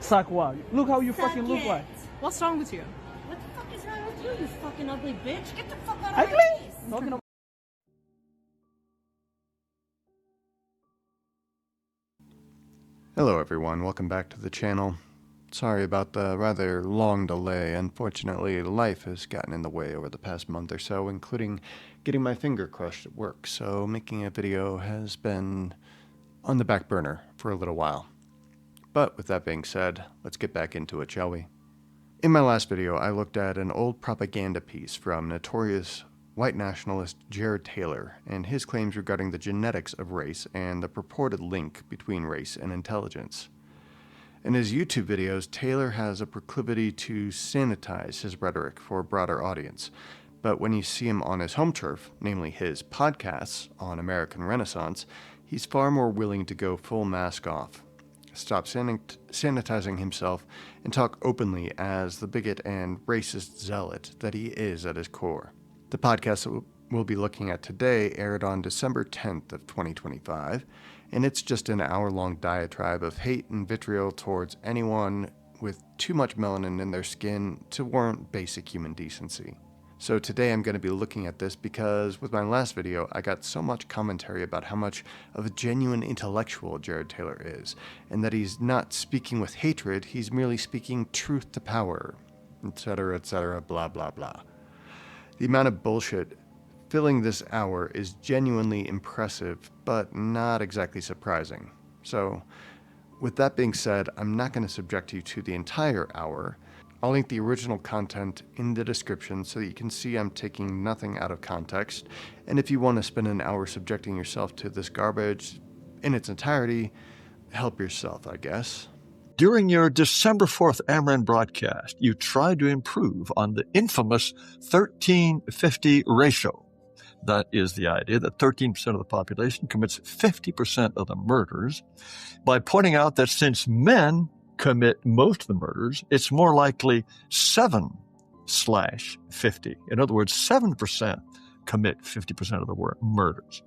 Suck what? Look how you fucking look it. like. What's wrong with you? What the fuck is wrong with you, you fucking ugly bitch? Get the fuck out of Ugly? my face! Talking about. Hello everyone, welcome back to the channel. Sorry about the rather long delay. Unfortunately, life has gotten in the way over the past month or so, including getting my finger crushed at work, so making a video has been on the back burner for a little while. But with that being said, let's get back into it, shall we? In my last video, I looked at an old propaganda piece from notorious white nationalist Jared Taylor and his claims regarding the genetics of race and the purported link between race and intelligence. In his YouTube videos, Taylor has a proclivity to sanitize his rhetoric for a broader audience, but when you see him on his home turf, namely his podcasts on American Renaissance, he's far more willing to go full mask off, stop sanitizing himself, and talk openly as the bigot and racist zealot that he is at his core. The podcast that we'll be looking at today aired on December 10th of 2025, and it's just an hour-long diatribe of hate and vitriol towards anyone with too much melanin in their skin to warrant basic human decency. So today I'm going to be looking at this because with my last video I got so much commentary about how much of a genuine intellectual Jared Taylor is, and that he's not speaking with hatred, he's merely speaking truth to power, etc., blah blah blah. The amount of bullshit filling this hour is genuinely impressive, but not exactly surprising. So, with that being said, I'm not going to subject you to the entire hour. I'll link the original content in the description so that you can see I'm taking nothing out of context, and if you want to spend an hour subjecting yourself to this garbage in its entirety, help yourself, I guess. During your December 4th Amran broadcast, you tried to improve on the infamous 1350 ratio. That is the idea that 13% of the population commits 50% of the murders, by pointing out that since men commit most of the murders, it's more likely 7/50. In other words, 7% commit 50% of the murders.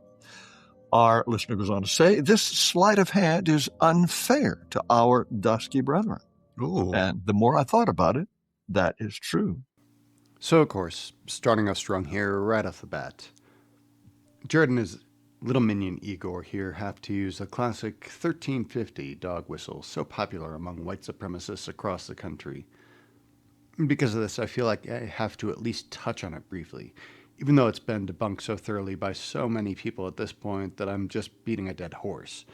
Our listener goes on to say, this sleight of hand is unfair to our dusky brethren. Ooh. And the more I thought about it, that is true. So, of course, starting off strong here right off the bat, Jared and his little minion Igor here have to use a classic 1350 dog whistle, so popular among white supremacists across the country. Because of this, I feel like I have to at least touch on it briefly, even though it's been debunked so thoroughly by so many people at this point that I'm just beating a dead horse.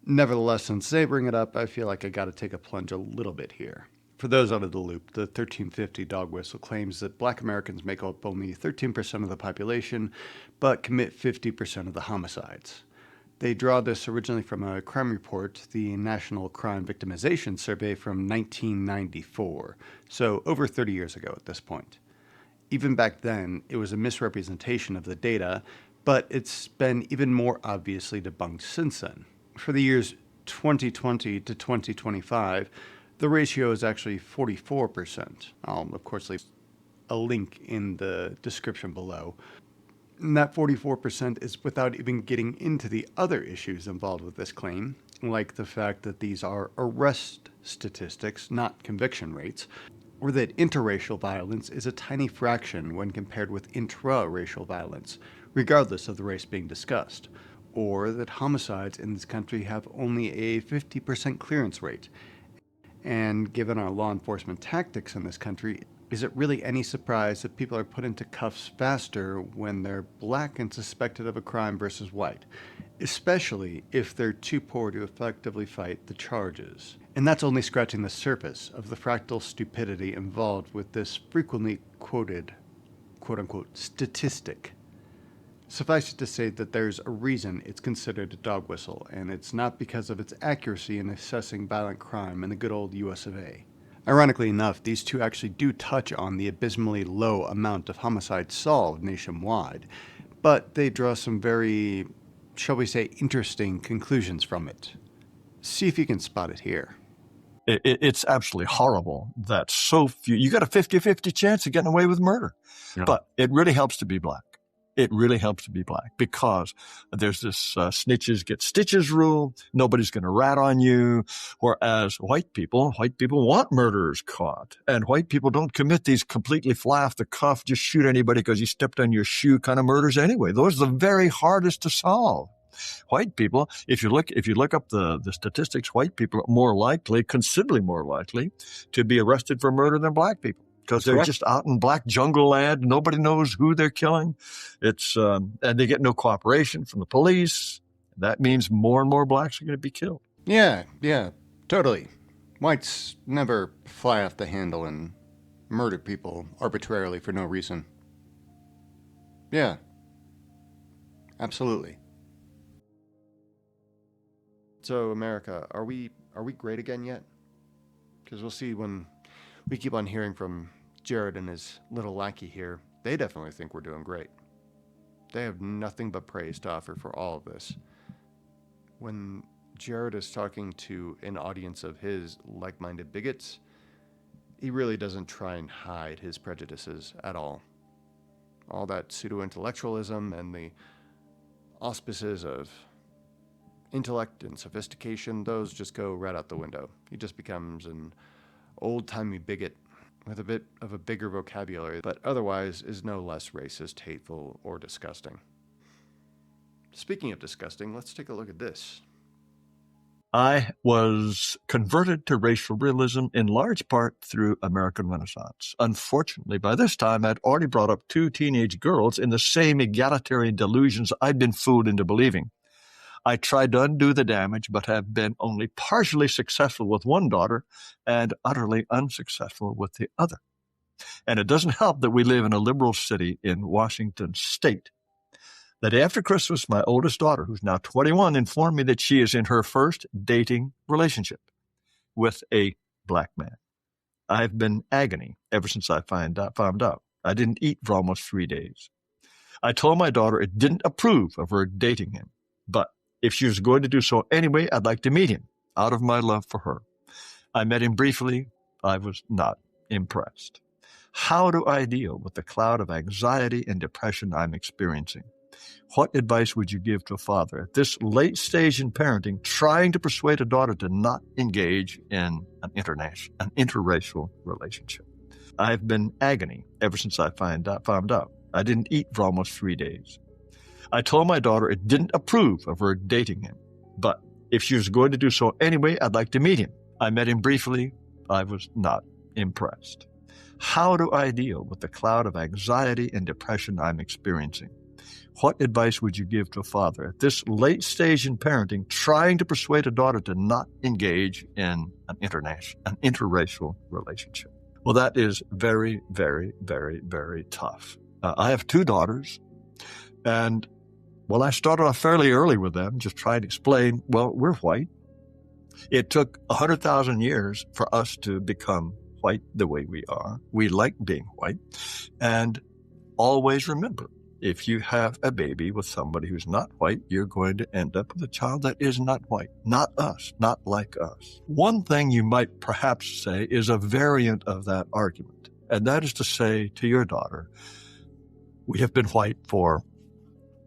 Nevertheless, since they bring it up, I feel like I gotta take a plunge a little bit here. For those out of the loop, the 1350 dog whistle claims that black Americans make up only 13% of the population, but commit 50% of the homicides. They draw this originally from a crime report, the National Crime Victimization Survey from 1994, so over 30 years ago at this point. Even back then, it was a misrepresentation of the data, but it's been even more obviously debunked since then. For the years 2020 to 2025, the ratio is actually 44%. I'll, of course, leave a link in the description below. And that 44% is without even getting into the other issues involved with this claim, like the fact that these are arrest statistics, not conviction rates, or that interracial violence is a tiny fraction when compared with intra-racial violence, regardless of the race being discussed, or that homicides in this country have only a 50% clearance rate. And given our law enforcement tactics in this country, is it really any surprise that people are put into cuffs faster when they're black and suspected of a crime versus white, especially if they're too poor to effectively fight the charges? And that's only scratching the surface of the fractal stupidity involved with this frequently quoted, quote-unquote, statistic. Suffice it to say that there's a reason it's considered a dog whistle, and it's not because of its accuracy in assessing violent crime in the good old US of A. Ironically enough, these two actually do touch on the abysmally low amount of homicides solved nationwide, but they draw some very, shall we say, interesting conclusions from it. See if you can spot it here. It's absolutely horrible that so few, you got a 50-50 chance of getting away with murder. Yeah. But it really helps to be black. It really helps to be black because there's this snitches get stitches rule. Nobody's going to rat on you. Whereas white people want murderers caught. And white people don't commit these completely fly off the cuff, just shoot anybody because he stepped on your shoe kind of murders anyway. Those are the very hardest to solve. White people, if you look up the statistics, white people are more likely, considerably more likely, to be arrested for murder than black people. Because they're just out in black jungle land. Nobody knows who they're killing. And they get no cooperation from the police. That means more and more blacks are going to be killed. Yeah, totally. Whites never fly off the handle and murder people arbitrarily for no reason. Yeah, absolutely. So, America, are we great again yet? Because we'll see when we keep on hearing from Jared and his little lackey here. They definitely think we're doing great. They have nothing but praise to offer for all of this. When Jared is talking to an audience of his like-minded bigots, he really doesn't try and hide his prejudices at all. All that pseudo-intellectualism and the auspices of intellect and sophistication, those just go right out the window. He just becomes an old-timey bigot with a bit of a bigger vocabulary, but otherwise is no less racist, hateful, or disgusting. Speaking of disgusting, let's take a look at this. I was converted to racial realism in large part through American Renaissance. Unfortunately, by this time, I'd already brought up 2 teenage girls in the same egalitarian delusions I'd been fooled into believing. I tried to undo the damage, but have been only partially successful with one daughter and utterly unsuccessful with the other. And it doesn't help that we live in a liberal city in Washington State. The day after Christmas, my oldest daughter, who's now 21, informed me that she is in her first dating relationship with a black man. I've been agony ever since I found out. I didn't eat for almost 3 days. I told my daughter I didn't approve of her dating him, but if she was going to do so anyway, I'd like to meet him out of my love for her. I met him briefly. I was not impressed. How do I deal with the cloud of anxiety and depression I'm experiencing? What advice would you give to a father at this late stage in parenting trying to persuade a daughter to not engage in an interracial relationship? I've been agony ever since I found out. I didn't eat for almost 3 days. I told my daughter I didn't approve of her dating him, but if she was going to do so anyway, I'd like to meet him. I met him briefly. I was not impressed. How do I deal with the cloud of anxiety and depression I'm experiencing? What advice would you give to a father at this late stage in parenting trying to persuade a daughter to not engage in an interracial relationship? Well, that is very, very, very, very tough. I have 2 daughters, and I started off fairly early with them, just trying to explain, we're white. It took 100,000 years for us to become white the way we are. We like being white. And always remember, if you have a baby with somebody who's not white, you're going to end up with a child that is not white, not us, not like us. One thing you might perhaps say is a variant of that argument, and that is to say to your daughter, we have been white for,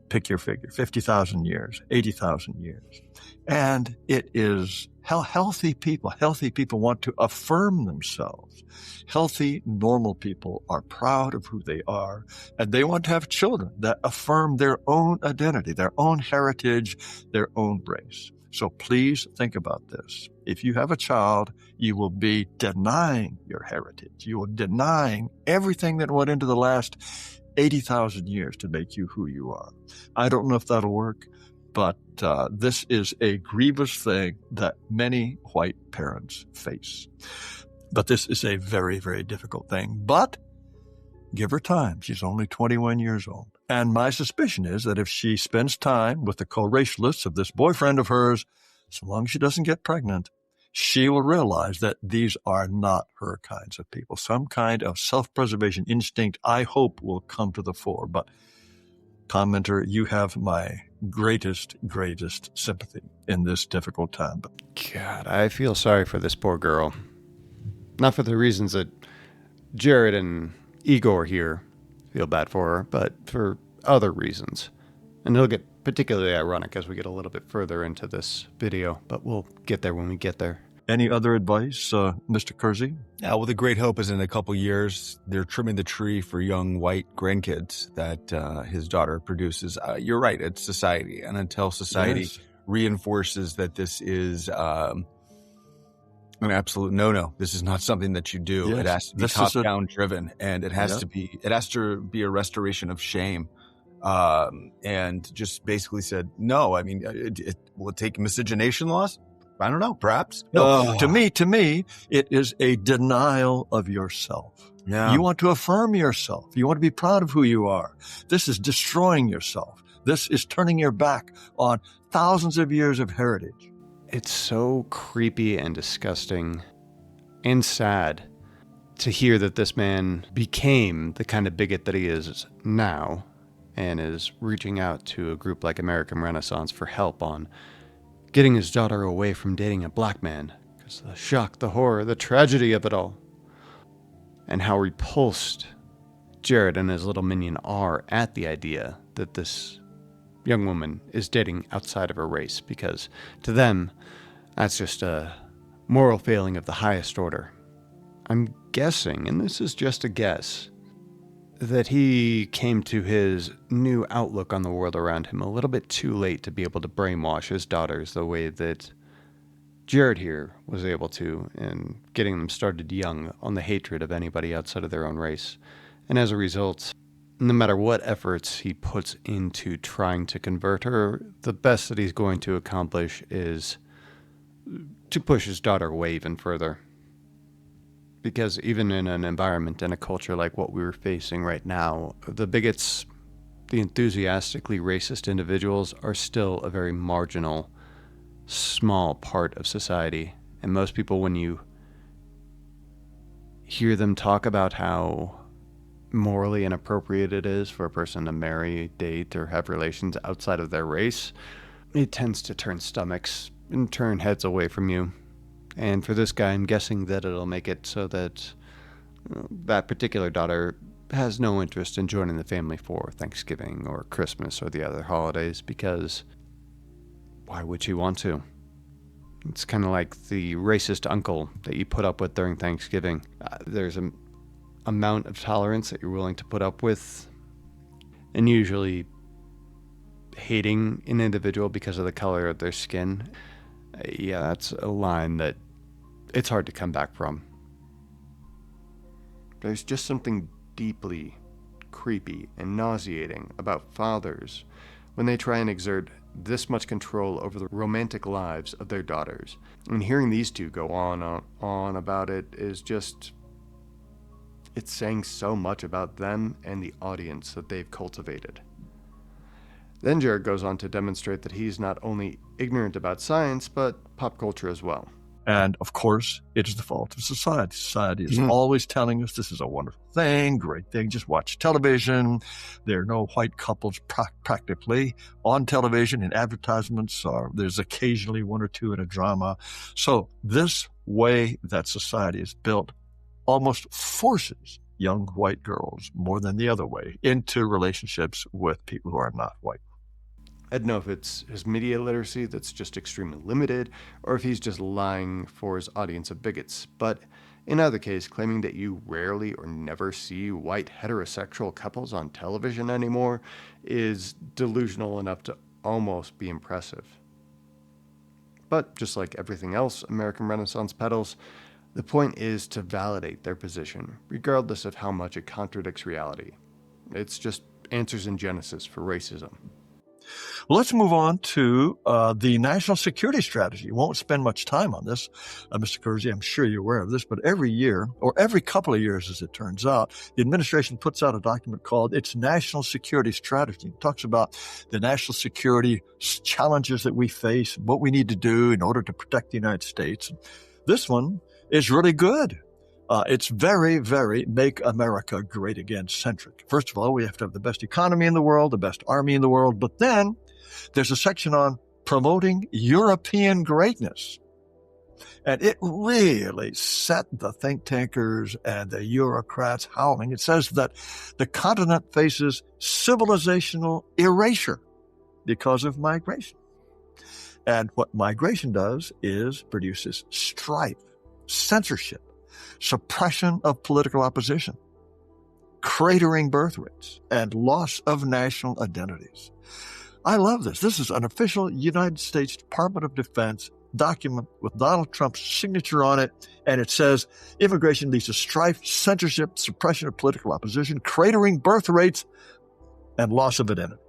pick your figure, 50,000 years, 80,000 years. And it is how healthy people want to affirm themselves. Healthy, normal people are proud of who they are, and they want to have children that affirm their own identity, their own heritage, their own race. So please think about this. If you have a child, you will be denying your heritage. You will denying everything that went into the last 80,000 years to make you who you are. I don't know if that'll work, but this is a grievous thing that many white parents face. But this is a very, very difficult thing. But give her time. She's only 21 years old. And my suspicion is that if she spends time with the co-racialists of this boyfriend of hers, so long as she doesn't get pregnant, she will realize that these are not her kinds of people. Some kind of self-preservation instinct, I hope, will come to the fore. But, commenter, you have my greatest sympathy in this difficult time. God, I feel sorry for this poor girl. Not for the reasons that Jared and Igor here feel bad for her, but for other reasons. And it'll get particularly ironic as we get a little bit further into this video, but we'll get there when we get there. Any other advice, Mr. Kersey? Yeah, well, the great hope is in a couple years, they're trimming the tree for young white grandkids that his daughter produces. You're right, it's society. And until society reinforces that this is an absolute no-no, this is not something that you do. Yes. It has to be top-down driven, and it has to be a restoration of shame. And just basically said, no, I mean, it will take miscegenation laws. I don't know, perhaps. No, to me, it is a denial of yourself. Yeah. You want to affirm yourself. You want to be proud of who you are. This is destroying yourself. This is turning your back on thousands of years of heritage. It's so creepy and disgusting and sad to hear that this man became the kind of bigot that he is now and is reaching out to a group like American Renaissance for help on getting his daughter away from dating a black man, because the shock, the horror, the tragedy of it all, and how repulsed Jared and his little minion are at the idea that this young woman is dating outside of her race, because to them, that's just a moral failing of the highest order. I'm guessing, and this is just a guess, that he came to his new outlook on the world around him a little bit too late to be able to brainwash his daughters the way that Jared here was able to, in getting them started young on the hatred of anybody outside of their own race. And as a result, no matter what efforts he puts into trying to convert her, the best that he's going to accomplish is to push his daughter away even further. Because even in an environment and a culture like what we were facing right now, the bigots, the enthusiastically racist individuals, are still a very marginal, small part of society. And most people, when you hear them talk about how morally inappropriate it is for a person to marry, date, or have relations outside of their race, it tends to turn stomachs and turn heads away from you. And for this guy, I'm guessing that it'll make it so that that particular daughter has no interest in joining the family for Thanksgiving or Christmas or the other holidays, because why would she want to? It's kind of like the racist uncle that you put up with during Thanksgiving. There's an amount of tolerance that you're willing to put up with, and usually hating an individual because of the color of their skin. Yeah, that's a line that it's hard to come back from. There's just something deeply creepy and nauseating about fathers when they try and exert this much control over the romantic lives of their daughters. And hearing these two go on about it is just, it's saying so much about them and the audience that they've cultivated. Then Jared goes on to demonstrate that he's not only ignorant about science, but pop culture as well. And, of course, it is the fault of society. Society is always telling us this is a wonderful thing, great thing, just watch television. There are no white couples practically on television, in advertisements, or there's occasionally one or two in a drama. So this way that society is built almost forces young white girls, more than the other way, into relationships with people who are not white. I don't know if it's his media literacy that's just extremely limited, or if he's just lying for his audience of bigots. But in either case, claiming that you rarely or never see white heterosexual couples on television anymore is delusional enough to almost be impressive. But just like everything else American Renaissance peddles, the point is to validate their position, regardless of how much it contradicts reality. It's just answers in Genesis for racism. Well, let's move on to the national security strategy. We won't spend much time on this, Mr. Kersey. I'm sure you're aware of this, but every year, or every couple of years as it turns out, the administration puts out a document called its National Security Strategy. It talks about the national security challenges that we face, what we need to do in order to protect the United States. This one is really good. It's very, very Make America Great Again centric. First of all, we have to have the best economy in the world, the best army in the world, but then there's a section on promoting European greatness. And it really set the think tankers and the Eurocrats howling. It says that the continent faces civilizational erasure because of migration. And what migration does is produces strife, censorship, suppression of political opposition, cratering birth rates, and loss of national identities. I love this. This is an official United States Department of Defense document with Donald Trump's signature on it, and it says immigration leads to strife, censorship, suppression of political opposition, cratering birth rates, and loss of identity.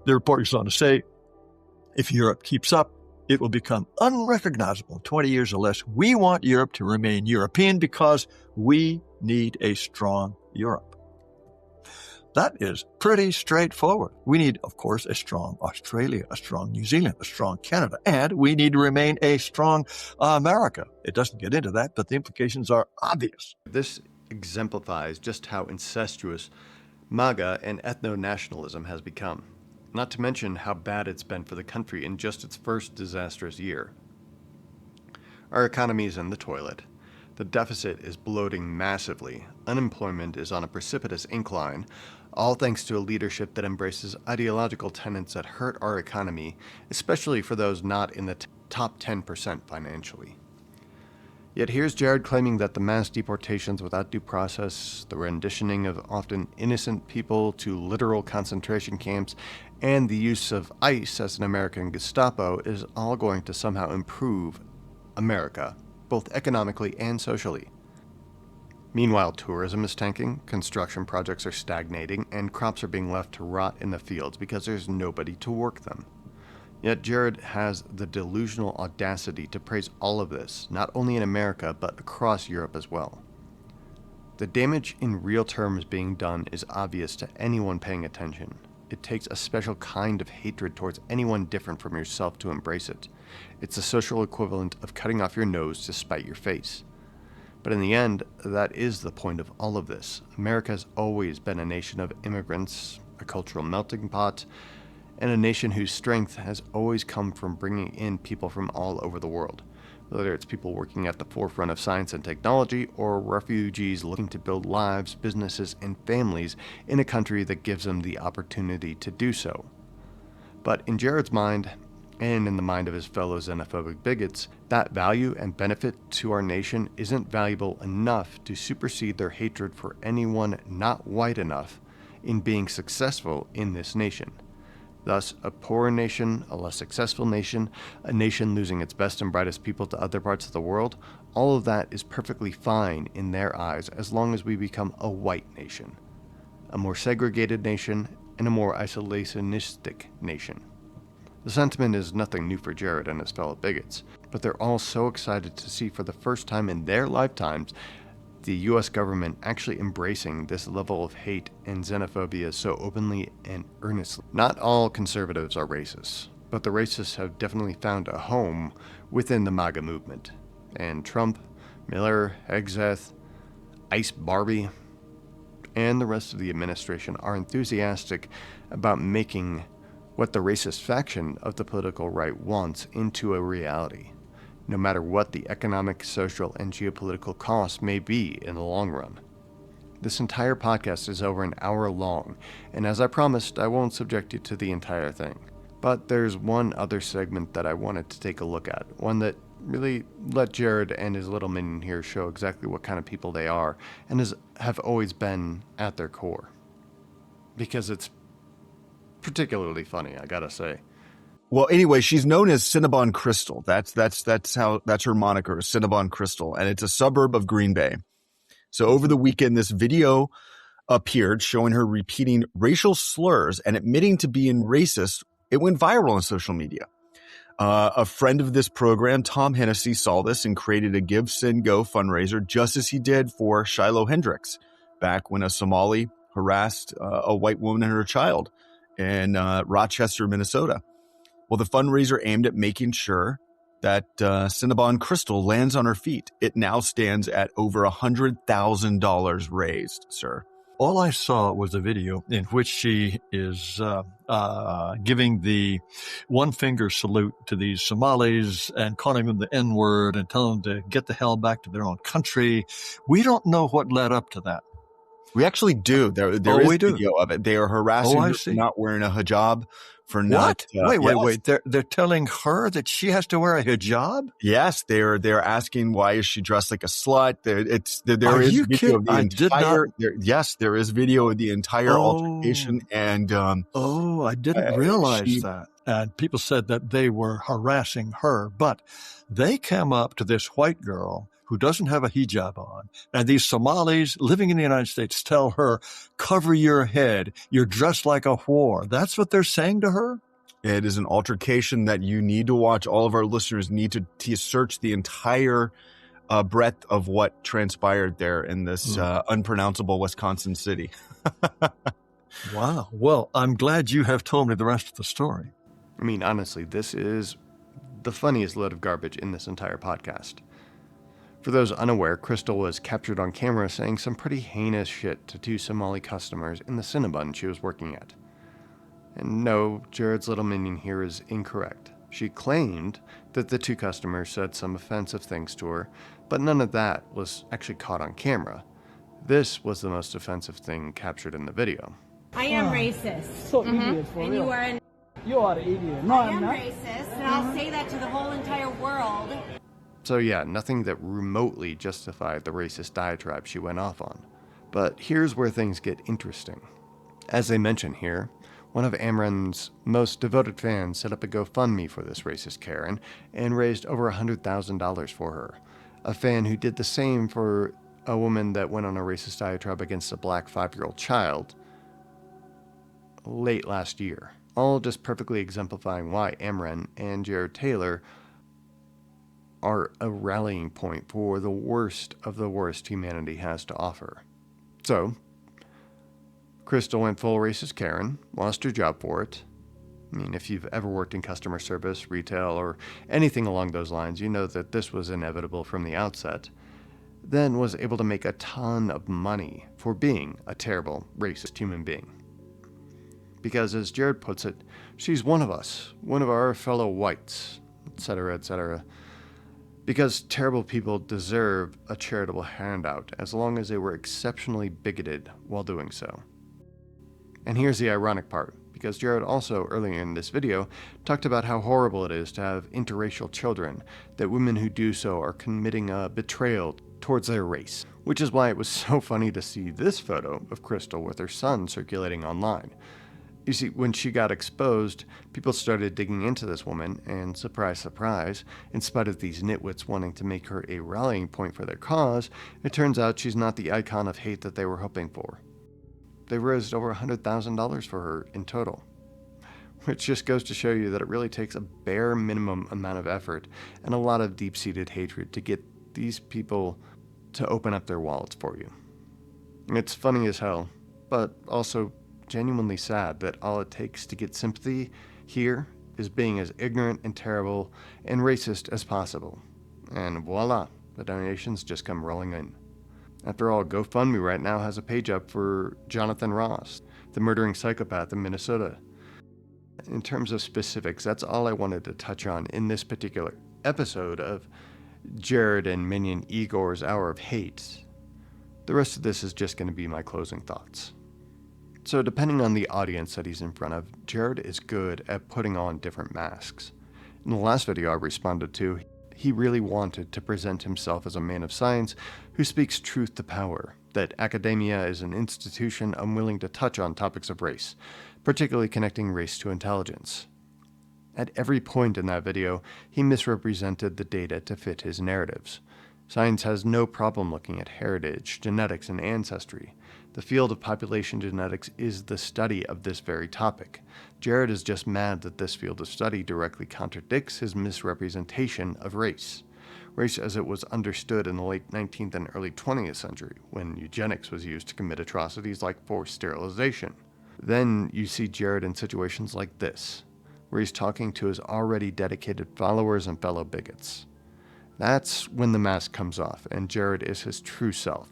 The report goes on to say, if Europe keeps up, it will become unrecognizable in 20 years or less. We want Europe to remain European because we need a strong Europe. That is pretty straightforward. We need, of course, a strong Australia, a strong New Zealand, a strong Canada, and we need to remain a strong America. It doesn't get into that, but the implications are obvious. This exemplifies just how incestuous MAGA and ethno-nationalism has become, not to mention how bad it's been for the country in just its first disastrous year. Our economy is in the toilet. The deficit is bloating massively. Unemployment is on a precipitous incline, all thanks to a leadership that embraces ideological tenets that hurt our economy, especially for those not in the top 10% financially. Yet here's Jared claiming that the mass deportations without due process, the renditioning of often innocent people to literal concentration camps, and the use of ICE as an American Gestapo is all going to somehow improve America, both economically and socially. Meanwhile, tourism is tanking, construction projects are stagnating, and crops are being left to rot in the fields because there's nobody to work them. Yet Jared has the delusional audacity to praise all of this, not only in America, but across Europe as well. The damage in real terms being done is obvious to anyone paying attention. It takes a special kind of hatred towards anyone different from yourself to embrace it. It's the social equivalent of cutting off your nose to spite your face. But in the end, that is the point of all of this. America has always been a nation of immigrants, a cultural melting pot, and a nation whose strength has always come from bringing in people from all over the world, whether it's people working at the forefront of science and technology or refugees looking to build lives, businesses, and families in a country that gives them the opportunity to do so. But in Jared's mind, and in the mind of his fellow xenophobic bigots, that value and benefit to our nation isn't valuable enough to supersede their hatred for anyone not white enough in being successful in this nation. Thus, a poorer nation, a less successful nation, a nation losing its best and brightest people to other parts of the world, all of that is perfectly fine in their eyes as long as we become a white nation, a more segregated nation, and a more isolationistic nation. The sentiment is nothing new for Jared and his fellow bigots, but they're all so excited to see for the first time in their lifetimes the U.S. government actually embracing this level of hate and xenophobia so openly and earnestly. Not all conservatives are racists, but the racists have definitely found a home within the MAGA movement. And Trump, Miller, Hegseth, Ice Barbie, and the rest of the administration are enthusiastic about making what the racist faction of the political right wants into a reality, no matter what the economic, social, and geopolitical costs may be in the long run. This entire podcast is over an hour long, and as I promised, I won't subject you to the entire thing. But there's one other segment that I wanted to take a look at, one that really let Jared and his little minion here show exactly what kind of people they are, and have always been at their core. Because it's particularly funny, I gotta say. Well, anyway, she's known as Cinnabon Crystal. That's her moniker, Cinnabon Crystal, and it's a suburb of Green Bay. So over the weekend, this video appeared showing her repeating racial slurs and admitting to being racist. It went viral on social media. A friend of this program, Tom Hennessy, saw this and created a Give, Send, Go fundraiser, just as he did for Shiloh Hendricks back when a Somali harassed a white woman and her child in Rochester, Minnesota. Well, the fundraiser aimed at making sure that Cinnabon Crystal lands on her feet. It now stands at over $100,000 raised, sir. All I saw was a video in which she is giving the one-finger salute to these Somalis and calling them the N-word and telling them to get the hell back to their own country. We don't know what led up to that. We actually do. There Oh, is we do. video of it. They are harassing Oh, I her for see. not wearing a hijab, for not. What? Wait. Yes. They're telling her that she has to wear a hijab? Yes, they're asking why is she dressed like a slut. There Are is you video kidding? of the I did entire. not. Yes, there is video of the entire altercation, and Oh, I didn't realize she. that. And people said that they were harassing her, but they came up to this white girl who doesn't have a hijab on, and these Somalis living in the United States tell her, cover your head, you're dressed like a whore. That's what they're saying to her? It is an altercation that you need to watch. All of our listeners need to search the entire breadth of what transpired there in this unpronounceable Wisconsin city. Wow. Well, I'm glad you have told me the rest of the story. I mean, honestly, this is the funniest load of garbage in this entire podcast. For those unaware, Crystal was captured on camera saying some pretty heinous shit to two Somali customers in the Cinnabon she was working at. And no, Jared's little minion here is incorrect. She claimed that the two customers said some offensive things to her, but none of that was actually caught on camera. This was the most offensive thing captured in the video. I am racist. So idiot, for And real. you are an You are an idiot. No, I I'm am not. racist, and I'll say that to the whole entire world. So yeah, nothing that remotely justified the racist diatribe she went off on. But here's where things get interesting. As they mention here, one of Amren's most devoted fans set up a GoFundMe for this racist Karen and raised over $100,000 for her. A fan who did the same for a woman that went on a racist diatribe against a black 5-year-old child late last year. All just perfectly exemplifying why Amren and Jared Taylor are a rallying point for the worst of the worst humanity has to offer. So, Crystal went full racist Karen, lost her job for it. I mean, if you've ever worked in customer service, retail, or anything along those lines, you know that this was inevitable from the outset. Then was able to make a ton of money for being a terrible, racist human being. Because, as Jared puts it, she's one of us, one of our fellow whites, etc., etc., because terrible people deserve a charitable handout as long as they were exceptionally bigoted while doing so. And here's the ironic part, because Jared also earlier in this video talked about how horrible it is to have interracial children, that women who do so are committing a betrayal towards their race, which is why it was so funny to see this photo of Crystal with her son circulating online. You see, when she got exposed, people started digging into this woman, and surprise, surprise, in spite of these nitwits wanting to make her a rallying point for their cause, it turns out she's not the icon of hate that they were hoping for. They raised over $100,000 for her in total, which just goes to show you that it really takes a bare minimum amount of effort and a lot of deep-seated hatred to get these people to open up their wallets for you. And it's funny as hell, but also genuinely sad that all it takes to get sympathy here is being as ignorant and terrible and racist as possible. And voila, the donations just come rolling in. After all, GoFundMe right now has a page up for Jonathan Ross, the murdering psychopath in Minnesota. In terms of specifics, that's all I wanted to touch on in this particular episode of Jared and Minion Igor's Hour of Hate. The rest of this is just going to be my closing thoughts. So depending on the audience that he's in front of, Jared is good at putting on different masks. In the last video I responded to, he really wanted to present himself as a man of science who speaks truth to power, that academia is an institution unwilling to touch on topics of race, particularly connecting race to intelligence. At every point in that video, he misrepresented the data to fit his narratives. Science has no problem looking at heritage, genetics, and ancestry. The field of population genetics is the study of this very topic. Jared is just mad that this field of study directly contradicts his misrepresentation of race. Race as it was understood in the late 19th and early 20th century, when eugenics was used to commit atrocities like forced sterilization. Then you see Jared in situations like this, where he's talking to his already dedicated followers and fellow bigots. That's when the mask comes off, and Jared is his true self.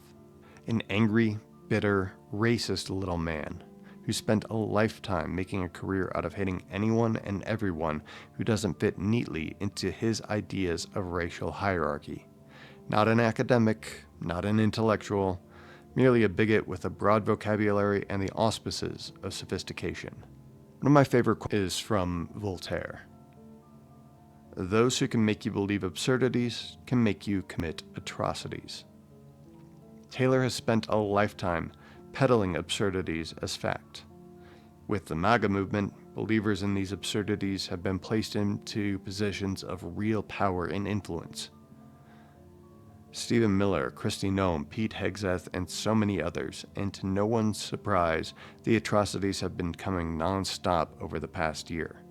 An angry, bitter, racist little man who spent a lifetime making a career out of hating anyone and everyone who doesn't fit neatly into his ideas of racial hierarchy. Not an academic, not an intellectual, merely a bigot with a broad vocabulary and the auspices of sophistication. One of my favorite quotes is from Voltaire. Those who can make you believe absurdities can make you commit atrocities. Taylor has spent a lifetime peddling absurdities as fact. With the MAGA movement, believers in these absurdities have been placed into positions of real power and influence. Stephen Miller, Kristi Noem, Pete Hegseth, and so many others, and to no one's surprise, the atrocities have been coming non-stop over the past year.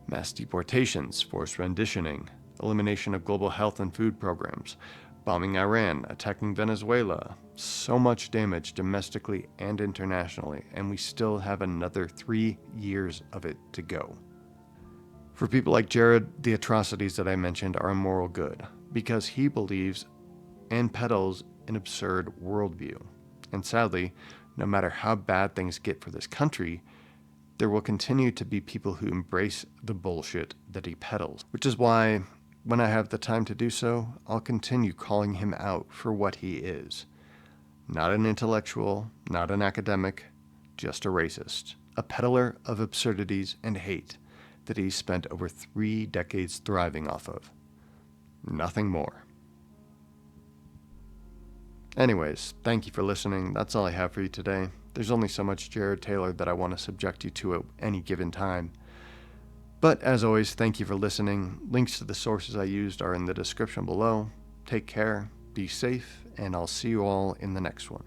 Mass deportations, forced renditioning, elimination of global health and food programs, bombing Iran, attacking Venezuela, so much damage domestically and internationally, and we still have another 3 years of it to go. For people like Jared, the atrocities that I mentioned are a moral good, because he believes and peddles an absurd worldview. And sadly, no matter how bad things get for this country, there will continue to be people who embrace the bullshit that he peddles. Which is why, when I have the time to do so, I'll continue calling him out for what he is. Not an intellectual, not an academic, just a racist. A peddler of absurdities and hate that he spent over 3 decades thriving off of. Nothing more. Anyways, thank you for listening. That's all I have for you today. There's only so much Jared Taylor that I want to subject you to at any given time. But as always, thank you for listening. Links to the sources I used are in the description below. Take care, be safe, and I'll see you all in the next one.